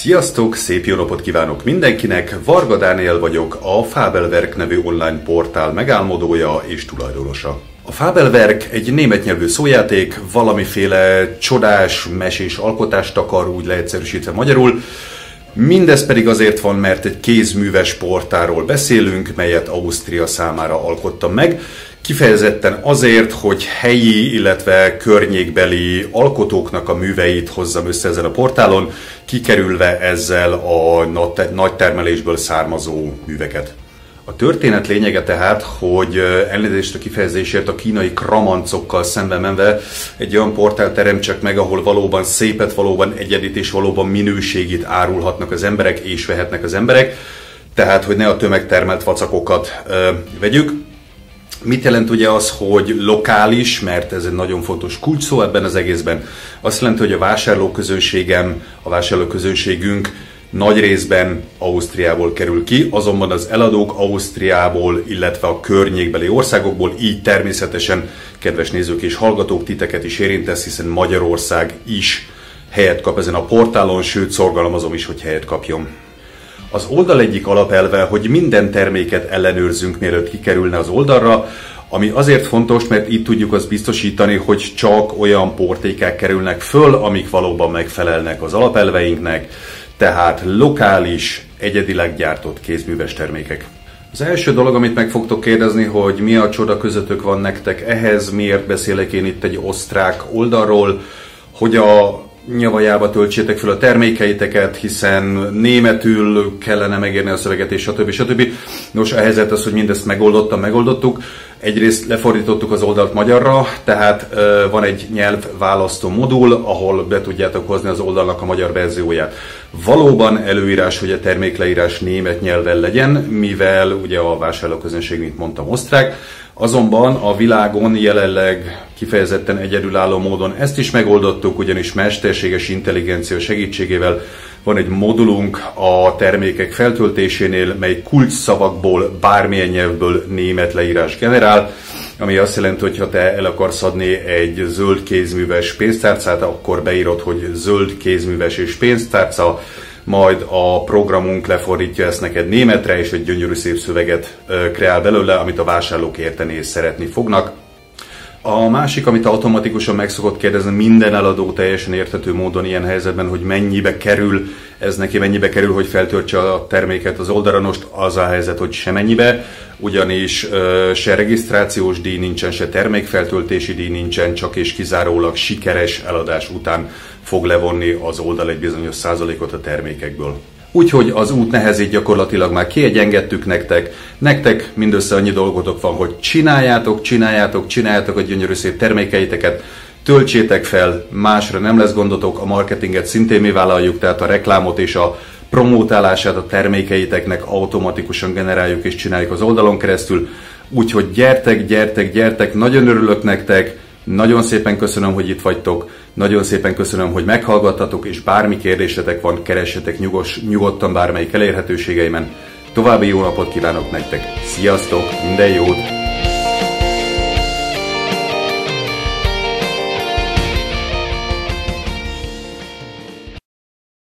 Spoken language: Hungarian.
Sziasztok, szép jó napot kívánok mindenkinek! Varga Dániel vagyok, a Fabelwerk nevű online portál megálmodója és tulajdonosa. A Fabelwerk egy német nyelvű szójáték, valamiféle csodás, mesés alkotást akar, úgy leegyszerűsítve magyarul. Mindez pedig azért van, mert egy kézműves portálról beszélünk, melyet Ausztria számára alkottam meg. Kifejezetten azért, hogy helyi, illetve környékbeli alkotóknak a műveit hozzam össze ezen a portálon, kikerülve ezzel a nagy termelésből származó műveket. A történet lényege tehát, hogy elnézést a kifejezésért a kínai kramancokkal szembe menve egy olyan portált teremtsek meg, ahol valóban szépet, valóban egyedit és valóban minőségit árulhatnak az emberek és vehetnek az emberek, tehát hogy ne a tömegtermelt vacakokat vegyük. Mit jelent ugye az, hogy lokális, mert ez egy nagyon fontos kulcsszó ebben az egészben. Azt jelenti, hogy a vásárlóközönségünk nagy részben Ausztriából kerül ki, azonban az eladók Ausztriából, illetve a környékbeli országokból, így természetesen, kedves nézők és hallgatók, titeket is érintesz, hiszen Magyarország is helyet kap ezen a portálon, sőt szorgalmazom is, hogy helyet kapjon. Az oldal egyik alapelve, hogy minden terméket ellenőrzünk, mielőtt kikerülne az oldalra, ami azért fontos, mert így tudjuk azt biztosítani, hogy csak olyan portékák kerülnek föl, amik valóban megfelelnek az alapelveinknek, tehát lokális, egyedileg gyártott kézműves termékek. Az első dolog, amit meg fogtok kérdezni, hogy mi a csoda közöttök van nektek ehhez, miért beszélek én itt egy osztrák oldalról, hogy a nyavajába töltsétek fel a termékeiteket, hiszen németül kellene megírni a szöveget, és stb. Nos, a helyzet az, hogy mindezt megoldottuk. Egyrészt lefordítottuk az oldalt magyarra, tehát van egy nyelvválasztó modul, ahol be tudjátok hozni az oldalnak a magyar verzióját. Valóban előírás, hogy a termékleírás német nyelven legyen, mivel ugye a vásárlóközönség, mint mondtam, osztrák. Azonban a világon jelenleg kifejezetten egyedülálló módon ezt is megoldottuk, ugyanis mesterséges intelligencia segítségével van egy modulunk a termékek feltöltésénél, mely kulcsszavakból, bármilyen nyelvből német leírás generál, ami azt jelenti, hogy ha te el akarsz adni egy zöld kézműves pénztárcát, akkor beírod, hogy zöld kézműves és pénztárca, majd a programunk lefordítja ezt neked németre, és egy gyönyörű szép szöveget kreál belőle, amit a vásárlók érteni és szeretni fognak. A másik, amit automatikusan meg szokott kérdezni minden eladó teljesen érthető módon ilyen helyzetben, hogy mennyibe kerül, hogy feltöltse a terméket az oldalra. Most az a helyzet, hogy semennyibe, ugyanis se regisztrációs díj nincsen, se termékfeltöltési díj nincsen, csak és kizárólag sikeres eladás után fog levonni az oldal egy bizonyos százalékot a termékekből. Úgyhogy az út nehezét gyakorlatilag már kiegyengettük nektek. Nektek mindössze annyi dolgotok van, hogy csináljátok a gyönyörű szép termékeiteket, töltsétek fel, másra nem lesz gondotok, a marketinget szintén mi vállaljuk, tehát a reklámot és a promótálását a termékeiteknek automatikusan generáljuk és csináljuk az oldalon keresztül. Úgyhogy gyertek, nagyon örülök nektek, nagyon szépen köszönöm, hogy itt vagytok, nagyon szépen köszönöm, hogy meghallgattatok, és bármi kérdésetek van, keressetek nyugodtan bármelyik elérhetőségeimen. További jó napot kívánok nektek, sziasztok, minden jót!